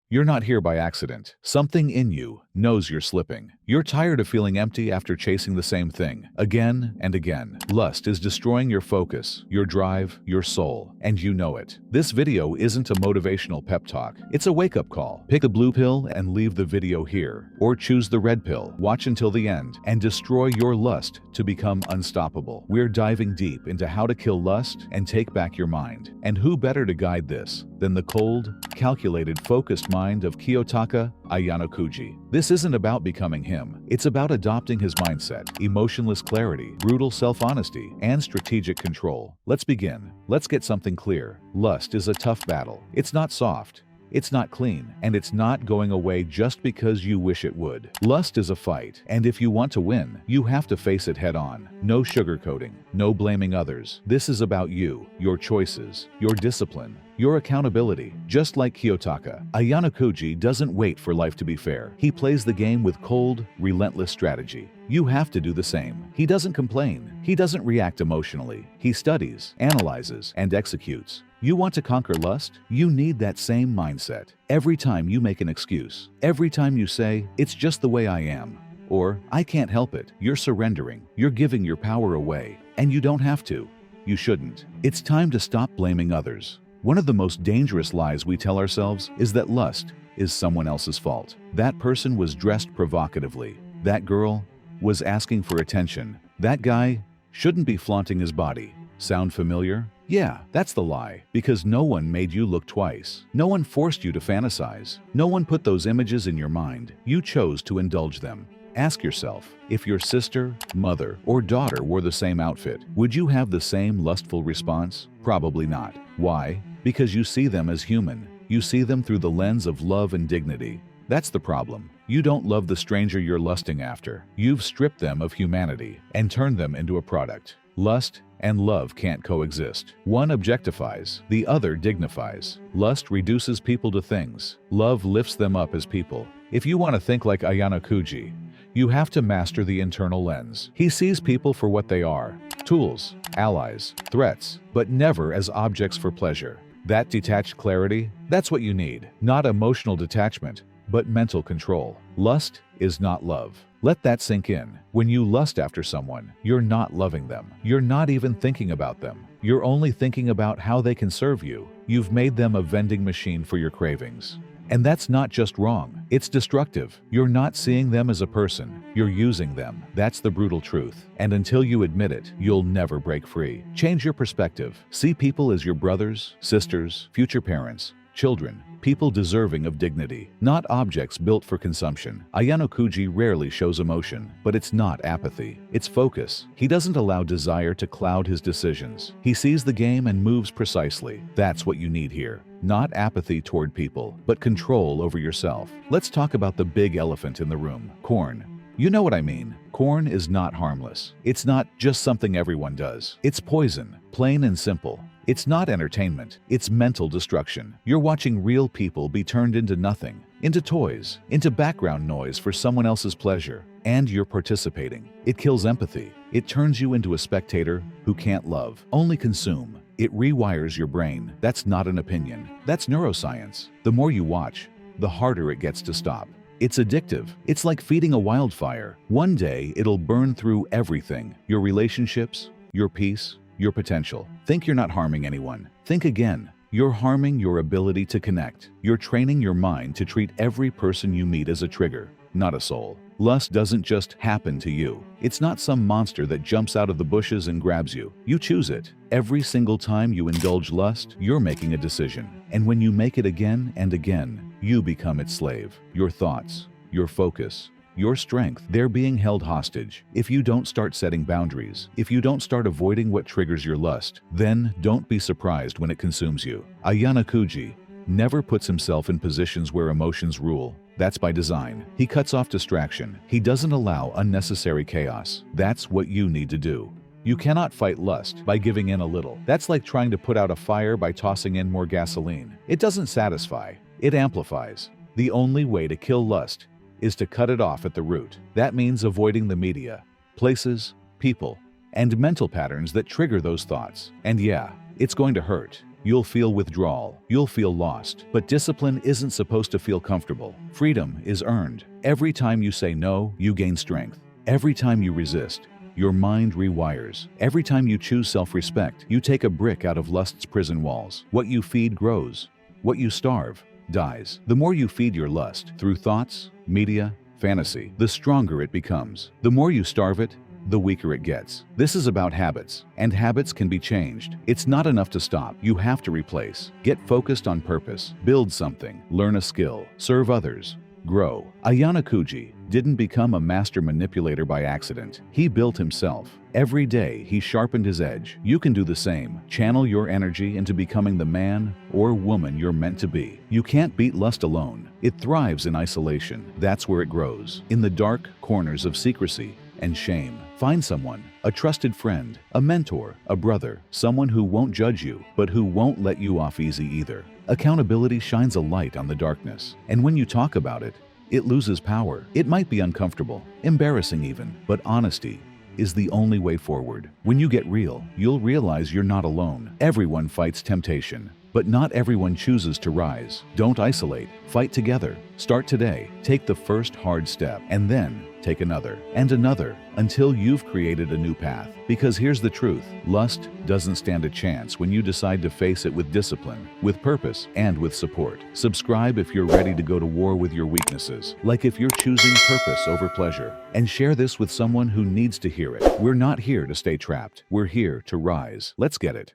You're not here by accident. Something in you knows you're slipping. You're tired of feeling empty after chasing the same thing again and again. Lust is destroying your focus, your drive, your soul, and you know it. This video isn't a motivational pep talk. It's a wake-up call. Pick a blue pill and leave the video here, or choose the red pill. Watch until the end and destroy your lust to become unstoppable. We're diving deep into how to kill lust and take back your mind. And who better to guide this than the cold, calculated, focused mind of Kiyotaka Ayanokouji. This isn't about becoming him. It's about adopting his mindset, emotionless clarity, brutal self-honesty, and strategic control. Let's begin. Let's get something clear. Lust is a tough battle. It's not soft. It's not clean, and it's not going away just because you wish it would. Lust is a fight, and if you want to win, you have to face it head on. No sugarcoating, no blaming others. This is about you, your choices, your discipline, your accountability. Just like Kiyotaka, Ayanokouji doesn't wait for life to be fair. He plays the game with cold, relentless strategy. You have to do the same. He doesn't complain. He doesn't react emotionally. He studies, analyzes, and executes. You want to conquer lust? You need that same mindset. Every time you make an excuse, every time you say, "It's just the way I am," or "I can't help it," you're surrendering. You're giving your power away. And you don't have to. You shouldn't. It's time to stop blaming others. One of the most dangerous lies we tell ourselves is that lust is someone else's fault. That person was dressed provocatively. That girl was asking for attention. That guy shouldn't be flaunting his body. Sound familiar? Yeah, that's the lie. Because no one made you look twice. No one forced you to fantasize. No one put those images in your mind. You chose to indulge them. Ask yourself, if your sister, mother, or daughter wore the same outfit, would you have the same lustful response? Probably not. Why? Because you see them as human. You see them through the lens of love and dignity. That's the problem. You don't love the stranger you're lusting after. You've stripped them of humanity and turned them into a product. Lust and love can't coexist. One objectifies, the other dignifies. Lust reduces people to things. Love lifts them up as people. If you want to think like Ayanokouji, you have to master the internal lens. He sees people for what they are: tools, allies, threats, but never as objects for pleasure. That detached clarity, that's what you need. Not emotional detachment, but mental control. Lust is not love. Let that sink in. When you lust after someone, you're not loving them. You're not even thinking about them. You're only thinking about how they can serve you. You've made them a vending machine for your cravings. And that's not just wrong, it's destructive. You're not seeing them as a person, you're using them. That's the brutal truth. And until you admit it, you'll never break free. Change your perspective. See people as your brothers, sisters, future parents, children, people deserving of dignity, not objects built for consumption. Ayanokouji rarely shows emotion, but it's not apathy. It's focus. He doesn't allow desire to cloud his decisions. He sees the game and moves precisely. That's what you need here. Not apathy toward people, but control over yourself. Let's talk about the big elephant in the room: corn. You know what I mean. Corn is not harmless. It's not just something everyone does. It's poison, plain and simple. It's not entertainment, it's mental destruction. You're watching real people be turned into nothing, into toys, into background noise for someone else's pleasure, and you're participating. It kills empathy. It turns you into a spectator who can't love, only consume. It rewires your brain. That's not an opinion. That's neuroscience. The more you watch, the harder it gets to stop. It's addictive. It's like feeding a wildfire. One day, it'll burn through everything: your relationships, your peace, your potential. Think you're not harming anyone. Think again. You're harming your ability to connect. You're training your mind to treat every person you meet as a trigger, not a soul. Lust doesn't just happen to you. It's not some monster that jumps out of the bushes and grabs you. You choose it. Every single time you indulge lust, you're making a decision. And when you make it again and again, you become its slave. Your thoughts, your focus, your strength, they're being held hostage. If you don't start setting boundaries, if you don't start avoiding what triggers your lust, then don't be surprised when it consumes you. Ayanokouji never puts himself in positions where emotions rule. That's by design. He cuts off distraction. He doesn't allow unnecessary chaos. That's what you need to do. You cannot fight lust by giving in a little. That's like trying to put out a fire by tossing in more gasoline. It doesn't satisfy. It amplifies. The only way to kill lust is to cut it off at the root. That means avoiding the media, places, people, and mental patterns that trigger those thoughts. And yeah, it's going to hurt. You'll feel withdrawal. You'll feel lost. But discipline isn't supposed to feel comfortable. Freedom is earned. Every time you say no, you gain strength. Every time you resist, your mind rewires. Every time you choose self-respect, you take a brick out of lust's prison walls. What you feed grows. What you starve dies. The more you feed your lust through thoughts, media, fantasy, the stronger it becomes. The more you starve it, the weaker it gets. This is about habits, and habits can be changed. It's not enough to stop. You have to replace. Get focused on purpose. Build something. Learn a skill. Serve others. Grow. Ayanokouji didn't become a master manipulator by accident. He built himself. Every day, he sharpened his edge. You can do the same. Channel your energy into becoming the man or woman you're meant to be. You can't beat lust alone. It thrives in isolation. That's where it grows. In the dark corners of secrecy and shame. Find someone, a trusted friend, a mentor, a brother, someone who won't judge you, but who won't let you off easy either. Accountability shines a light on the darkness, and when you talk about it, it loses power. It might be uncomfortable, embarrassing even, but honesty is the only way forward. When you get real, you'll realize you're not alone. Everyone fights temptation, but not everyone chooses to rise. Don't isolate. Fight together. Start today. Take the first hard step, and then take another and another until you've created a new path. Because here's the truth. Lust doesn't stand a chance when you decide to face it with discipline, with purpose, and with support. Subscribe if you're ready to go to war with your weaknesses, like if you're choosing purpose over pleasure. And share this with someone who needs to hear it. We're not here to stay trapped. We're here to rise. Let's get it.